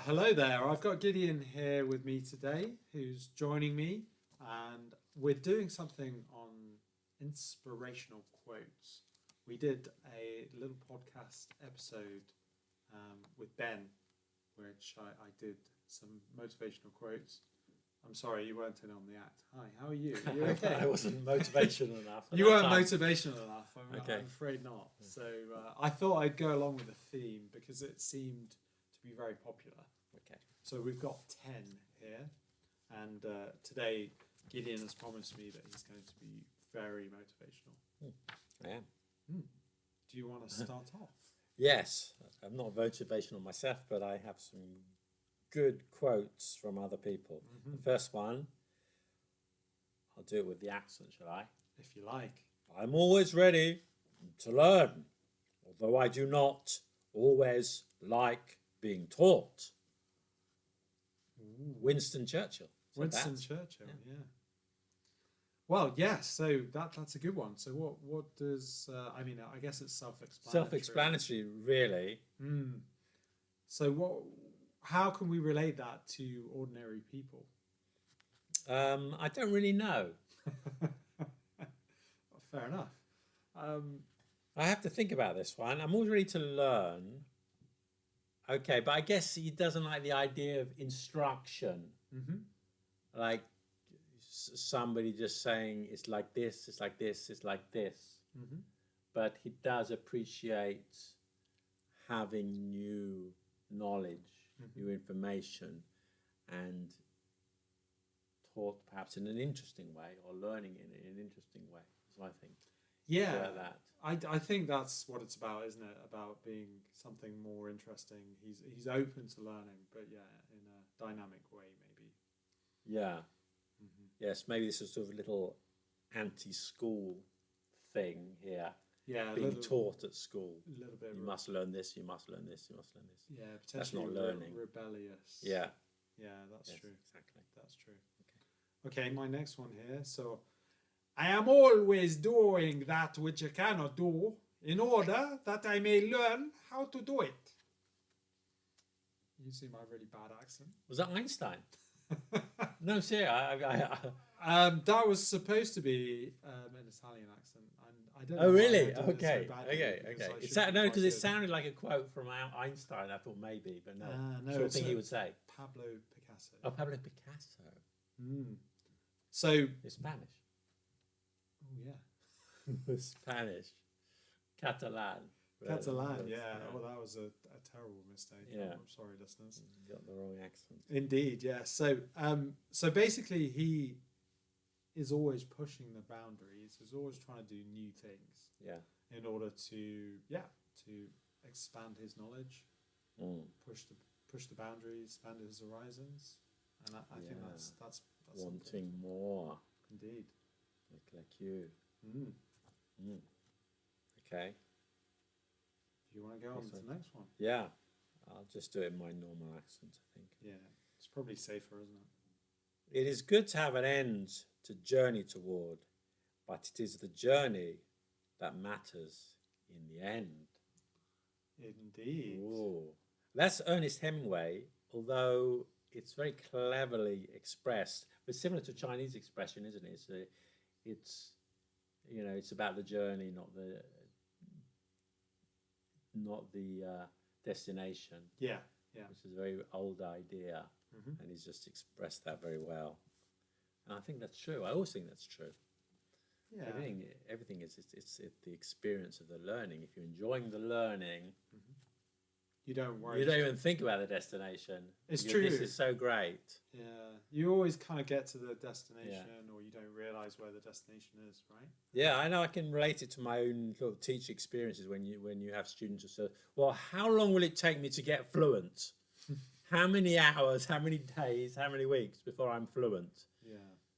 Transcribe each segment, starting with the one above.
Hello there. I've got Gideon here with me today, who's joining me, and we're doing something on inspirational quotes. We did a little podcast episode with Ben, which I did some motivational quotes. I'm sorry, you weren't in on the act. Hi, how are you? Are you okay? I wasn't motivational enough. You weren't motivational enough. Okay. I'm afraid not. So I thought I'd go along with the theme because it seemed to be very popular. Okay. So we've got 10 here, and today Gideon has promised me that he's going to be very motivational. I am. Do you want to start off? Yes, I'm not motivational myself, but I have some good quotes from other people. Mm-hmm. The first one, I'll do it with the accent, shall I? If you like. I'm always ready to learn, although I do not always like being taught. Ooh. Winston Churchill. Winston Churchill, yeah. Well, yes, so that's a good one. So what does, I guess it's self-explanatory. Self-explanatory, really. So how can we relate that to ordinary people? I don't really know. Fair enough. I have to think about this one. I'm always ready to learn. Okay, but I guess he doesn't like the idea of instruction. Mm-hmm. Like somebody just saying it's like this, it's like this, it's like this. Mm-hmm. But he does appreciate having new knowledge, new information, and taught perhaps in an interesting way, or learning in an interesting way. So I think. Yeah, that. I think that's what it's about, isn't it? About being something more interesting. He's open to learning, but yeah, in a dynamic way, maybe. Yeah. Mm-hmm. Yes, maybe this is sort of a little anti-school thing here. Yeah, being taught at school. A little bit. You must learn this. You must learn this. You must learn this. Yeah, that's potentially not learning. Rebellious. Yeah. Yeah, that's true. Exactly. That's true. Okay, my next one here. So, I am always doing that which I cannot do in order that I may learn how to do it. You see my really bad accent. Was that Einstein? No, see, that was supposed to be an Italian accent. I don't know. Oh, really? Why I did it so Okay. badly, Because it sounded like a quote from Einstein. I thought maybe, but no. No, sort of thing he would say. Pablo Picasso. Oh, Pablo Picasso. So it's Spanish. Oh yeah. Spanish. Catalan. Catalan, yeah. Oh, that was a terrible mistake. Yeah. I'm sorry, listeners. You got the wrong accent. Indeed, yeah. So basically, he is always pushing the boundaries. He's always trying to do new things. Yeah. In order to expand his knowledge, push the boundaries, expand his horizons, and I think that's wanting more. Indeed. Like you. Okay. Do you want to go on to the next one? Yeah. I'll just do it in my normal accent, I think. Yeah. It's probably safer, isn't it? It is good to have an end to journey toward, but it is the journey that matters in the end. Indeed. Ooh. That's Ernest Hemingway, although it's very cleverly expressed, but similar to Chinese expression, isn't it? It's about the journey, not the destination. Yeah. Which is a very old idea, and he's just expressed that very well. And I think that's true. I always think that's true. Yeah. Everything is it's the experience of the learning. If you're enjoying the learning, you don't worry. You don't even think about the destination. It's true. This is so great. Yeah, you always kind of get to the destination, or you don't realize where the destination is, right? Yeah, I know. I can relate it to my own sort of teaching experiences when you have students who say, "Well, how long will it take me to get fluent? How many hours? How many days? How many weeks before I'm fluent?" Yeah.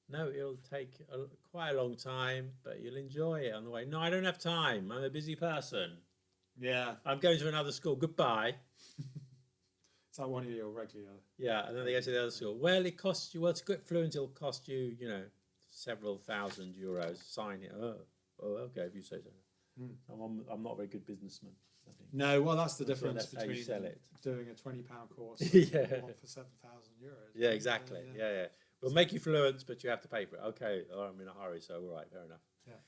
No, it'll take quite a long time, but you'll enjoy it on the way. No, I don't have time. I'm a busy person. Yeah. I'm going to another school. Goodbye. It's like one of your regular. Yeah, and then they go to the other school. Well, it costs you. Well, to get fluent, it'll cost you, several thousand euros. Sign it. Oh, okay, if you say so. I'm not a very good businessman. I think. No, well, that's the I'm sure difference that's how you between sell it. doing a £20 course Yeah. and one for €7,000. Yeah, exactly. Yeah. We'll make you fluent, but you have to pay for it. Okay, I'm in a hurry, so all right, fair enough. Yeah.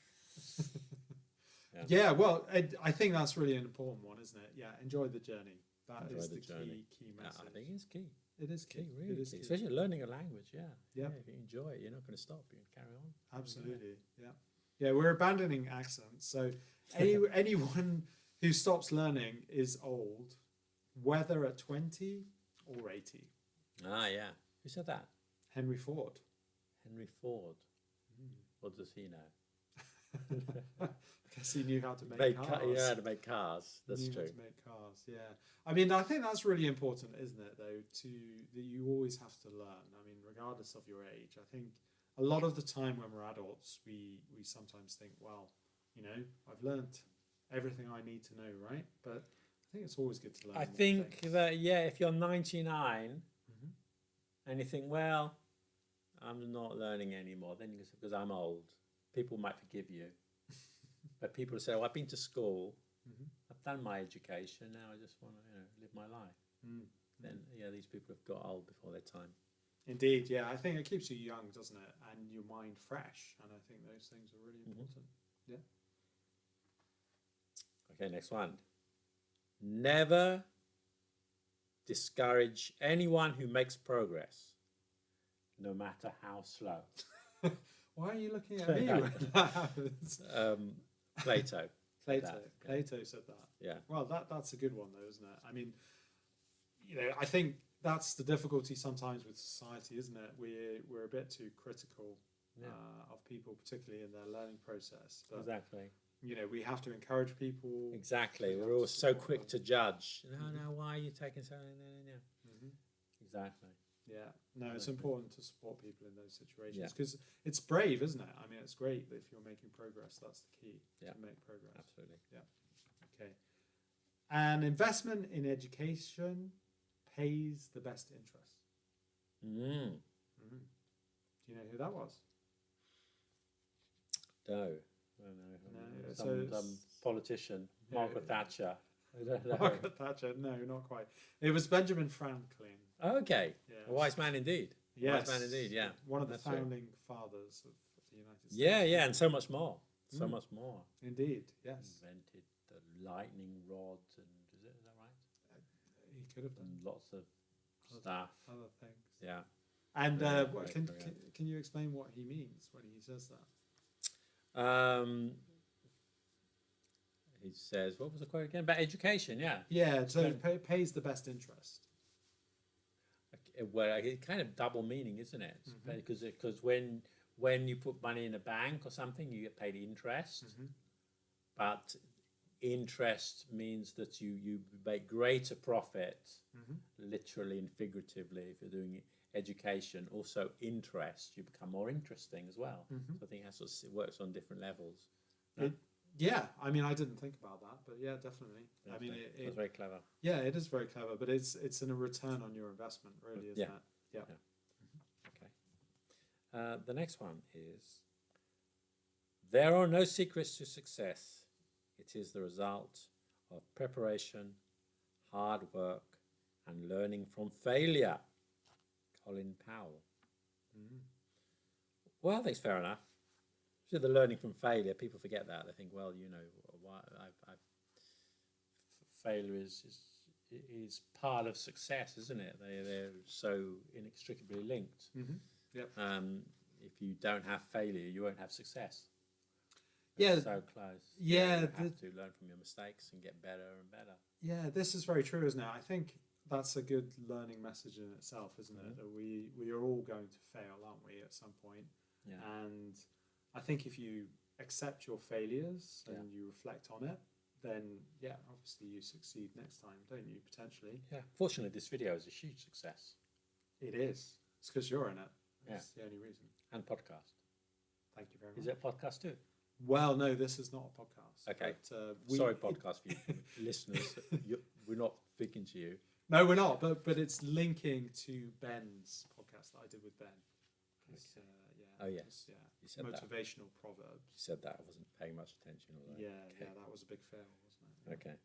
Yeah, well, I think that's really an important one, isn't it? Yeah, enjoy the journey. That is the key message. I think it's key. It is key. Really it is key. key. Especially learning a language, yeah. Yeah. If you enjoy it, you're not going to stop. You can carry on. Absolutely, yeah. Yeah, we're abandoning accents. So anyone who stops learning is old, whether at 20 or 80. Ah, yeah. Who said that? Henry Ford. Henry Ford. What does he know? I guess he knew how to make cars. He knew how to make cars. That's true. How to make cars, yeah. I mean, I think that's really important, isn't it, though, that you always have to learn. I mean, regardless of your age. I think a lot of the time when we're adults, we sometimes think, well, I've learned everything I need to know, right? But I think it's always good to learn. I think that, if you're 99 and you think, well, I'm not learning anymore, then you can say, because I'm old, people might forgive you. But people say, I've been to school, I've done my education, now I just want to live my life. Then, these people have got old before their time. Indeed, yeah. I think it keeps you young, doesn't it? And your mind fresh. And I think those things are really important. Yeah. Okay, next one. Never discourage anyone who makes progress, no matter how slow. Why are you looking at me when that happens? Plato. Plato said that. Yeah. Well, that's a good one, though, isn't it? I mean, I think that's the difficulty sometimes with society, isn't it? We're a bit too critical of people, particularly in their learning process. But, exactly. We have to encourage people. Exactly. We're all so quick to judge. No, why are you taking so long? No. Exactly. Yeah. No, it's important to support people in those situations because it's brave, isn't it? I mean, it's great that if you're making progress, that's the key to make progress. Absolutely. Yeah. Okay. An investment in education pays the best interest. Do you know who that was? No. Some politician, Margaret Thatcher. I don't know. Margaret Thatcher? No, not quite. It was Benjamin Franklin. Okay. Yes. A wise man indeed. Yes. Wise man indeed, yeah. One of the founding fathers of the United States. Yeah, and so much more. So much more. Indeed, yes. Invented the lightning rod and is that right? He could have done. And lots of stuff. Other things. Yeah. And can you explain what he means when he says that? He says, what was the quote again? About education, yeah. Yeah, so it pays the best interest. Well, it's kind of double meaning, isn't it? Because when you put money in a bank or something, you get paid interest. But interest means that you make greater profit, literally and figuratively, if you're doing education. Also, interest, you become more interesting as well. So I think it works on different levels. Yeah, I mean, I didn't think about that, but yeah, definitely. I mean, it's very clever. Yeah, it is very clever, but it's a return on your investment, really, isn't it? Yeah. Okay. The next one is, there are no secrets to success. It is the result of preparation, hard work, and learning from failure. Colin Powell. Well, that's fair enough. So the learning from failure, people forget that. They think, well, failure is part of success, isn't it? They're so inextricably linked. If you don't have failure, you won't have success. They're so close. Yeah, you have to learn from your mistakes and get better and better. Yeah, this is very true, isn't it? I think that's a good learning message in itself, isn't it? That we are all going to fail, aren't we, at some point? Yeah. And I think if you accept your failures and you reflect on it, then obviously you succeed next time, don't you, potentially? Yeah. Fortunately, this video is a huge success. It is. It's because you're in it. That's the only reason. And podcast. Thank you very much. Is it a podcast too? Well, no, this is not a podcast. Okay. But, sorry, podcast listeners. We're not speaking to you. No, we're not. But it's linking to Ben's podcast that I did with Ben. Oh yes. You said motivational that. proverbs. You said that. I wasn't paying much attention. Yeah, that was a big fail, wasn't it? Okay.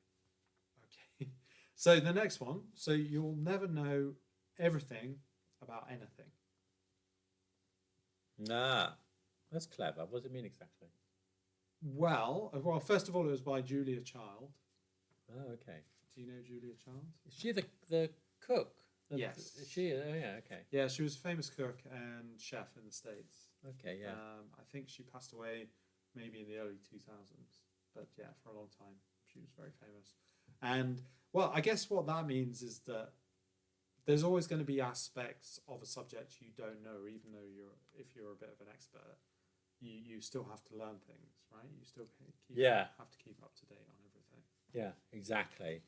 So the next one. So you'll never know everything about anything. Ah, that's clever. What does it mean exactly? Well, first of all, it was by Julia Child. Oh, okay. Do you know Julia Child? Is she the cook? Yes. Is she? Oh, yeah. Okay. Yeah, she was a famous cook and chef in the States. Okay. Yeah. I think she passed away maybe in the early 2000s. But yeah, for a long time, she was very famous. And, well, I guess what that means is that there's always going to be aspects of a subject you don't know, even though if you're a bit of an expert, you still have to learn things, right? You still have to keep up to date on everything. Yeah, exactly.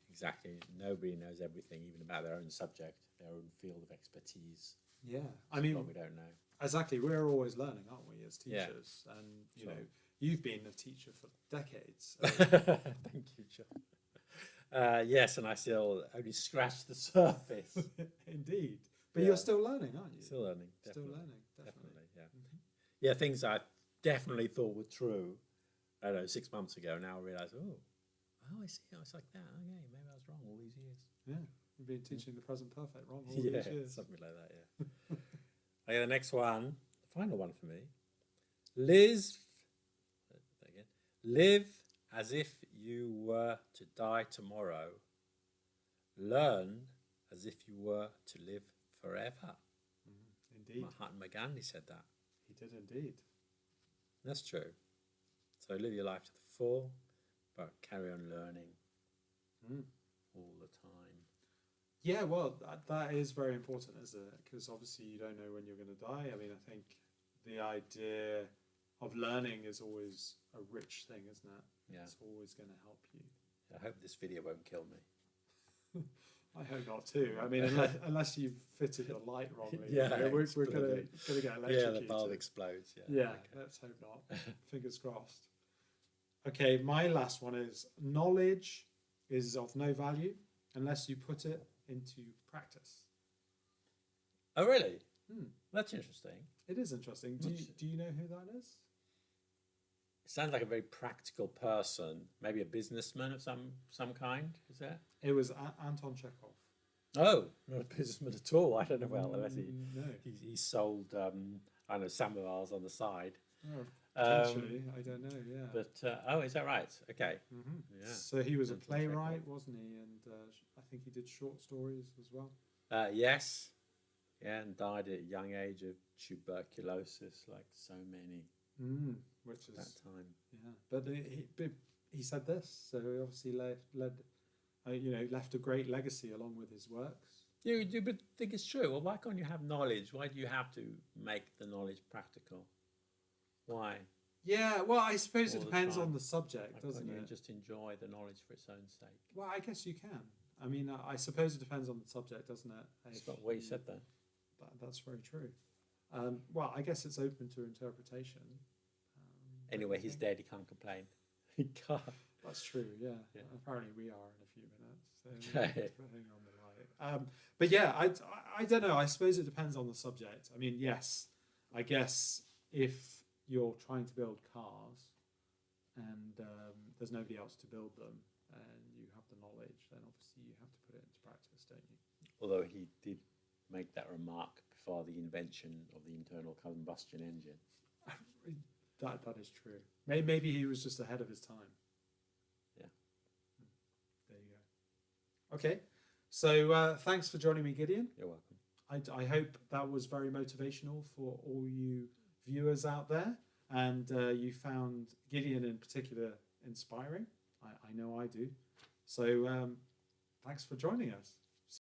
Nobody knows everything, even about their own subject, their own field of expertise. Yeah, I mean, what we don't know. Exactly. We're always learning, aren't we, as teachers? Yeah. And you know, you've been a teacher for decades. So. Thank you, John. Yes, and I still only scratched the surface. Indeed, but you're still learning, aren't you? Still learning. Still learning. Definitely. Yeah. Mm-hmm. Yeah, things I definitely thought were true. I don't know, 6 months ago. Now I realise, oh, I see. Oh, it's like that. Okay, maybe I was wrong all these years. Yeah, you've been teaching the present perfect wrong all these years. Something like that. Yeah. Okay, the next one, the final one for me. Live as if you were to die tomorrow. Learn as if you were to live forever. Indeed. Mahatma Gandhi said that. He did indeed. That's true. So live your life to the full, but carry on learning all the time. Yeah, well, that is very important, isn't it? Because obviously you don't know when you're going to die. I mean, I think the idea of learning is always a rich thing, isn't it? Yeah. It's always going to help you. I hope this video won't kill me. I hope not too. I mean, unless you've fitted the light wrongly. Yeah, we're going to get electrocuted. Yeah, the bulb explodes. Yeah, okay. Let's hope not. Fingers crossed. Okay, my last one is knowledge is of no value unless you put it into practice. Oh, really? That's interesting. It is interesting. Do you know who that is? It sounds like a very practical person, maybe a businessman of some kind. Is that? It was Anton Chekhov. Oh, not a businessman at all. I don't know. Well, unless he sold I don't know, samovars on the side. Oh, potentially, I don't know. Yeah. But is that right? Okay. Mm-hmm. Yeah. So he was a playwright, wasn't he? And I think he did short stories as well. Yes. Yeah, and died at a young age of tuberculosis, like so many. Which is that time. Yeah, but he said this, so he obviously left a great legacy along with his works. You do, but think it's true. Well, why can't you have knowledge? Why do you have to make the knowledge practical? Why? Yeah, well, I suppose it depends on the subject, doesn't it? You just enjoy the knowledge for its own sake. Well, I guess you can. I mean, I suppose it depends on the subject, doesn't it? That's not what you said there. That's very true. Well, I guess it's open to interpretation. Anyway, he's dead. He can't complain. He can't. That's true. Yeah. Apparently, we are in a few minutes. So okay. Depending on the light. But yeah, I don't know. I suppose it depends on the subject. I mean, yes, I guess if you're trying to build cars and there's nobody else to build them, and you have the knowledge, then obviously you have to put it into practice, don't you? Although he did make that remark before the invention of the internal combustion engine. That is true. Maybe he was just ahead of his time. Yeah. There you go. Okay. So thanks for joining me, Gideon. You're welcome. I hope that was very motivational for all you viewers out there, and you found Gideon in particular inspiring. I know I do. So thanks for joining us.